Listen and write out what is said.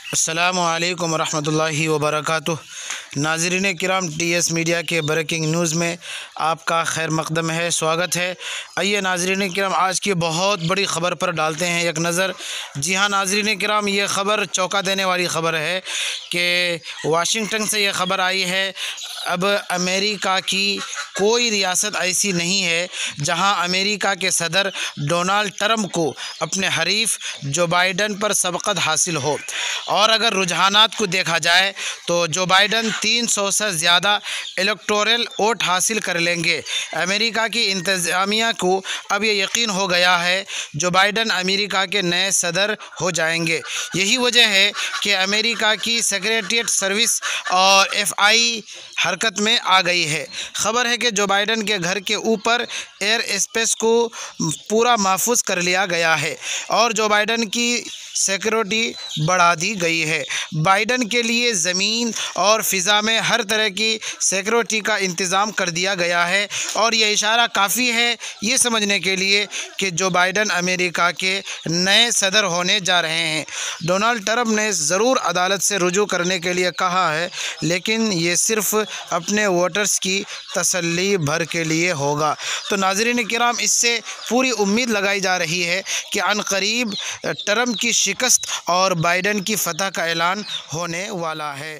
अस्सलामु अलैकुम रहमतुल्लाहि व बरकातुहू। नाज़रीन किराम, TS मीडिया के ब्रेकिंग न्यूज़ में आपका खैर मकदम है, स्वागत है। आइए नाज़रीन किराम, आज की बहुत बड़ी ख़बर पर डालते हैं एक नज़र। जी हाँ नाज़रीन किराम, ये ख़बर चौंका देने वाली ख़बर है कि वाशिंगटन से ये ख़बर आई है। अब अमेरिका की कोई रियासत ऐसी नहीं है जहां अमेरिका के सदर डोनाल्ड ट्रंप को अपने हरीफ जो बाइडन पर सबकत हासिल हो। और अगर रुझानात को देखा जाए तो जो बाइडन 300 से ज़्यादा इलेक्टोरल वोट हासिल कर लेंगे। अमेरिका की इंतज़ामिया को अब ये यकीन हो गया है जो बाइडन अमेरिका के नए सदर हो जाएंगे। यही वजह है कि अमेरिका की सेक्रेटरीट सर्विस और FI हरकत में आ गई है। ख़बर है कि जो बाइडन के घर के ऊपर एयर स्पेस को पूरा महफूज कर लिया गया है और जो बाइडन की सिक्योरिटी बढ़ा दी गई है। बाइडन के लिए ज़मीन और फ़िज़ा में हर तरह की सिक्योरिटी का इंतज़ाम कर दिया गया है और यह इशारा काफ़ी है ये समझने के लिए कि जो बाइडन अमेरिका के नए सदर होने जा रहे हैं। डोनाल्ड ट्रंप ने ज़रूर अदालत से रुजू करने के लिए कहा है, लेकिन ये सिर्फ़ अपने वोटर्स की तसल्ली भर के लिए होगा। तो नाज़रीन किराम, इससे पूरी उम्मीद लगाई जा रही है कि अनकरीब ट्रंप की शिकस्त और बाइडन की फतह का ऐलान होने वाला है।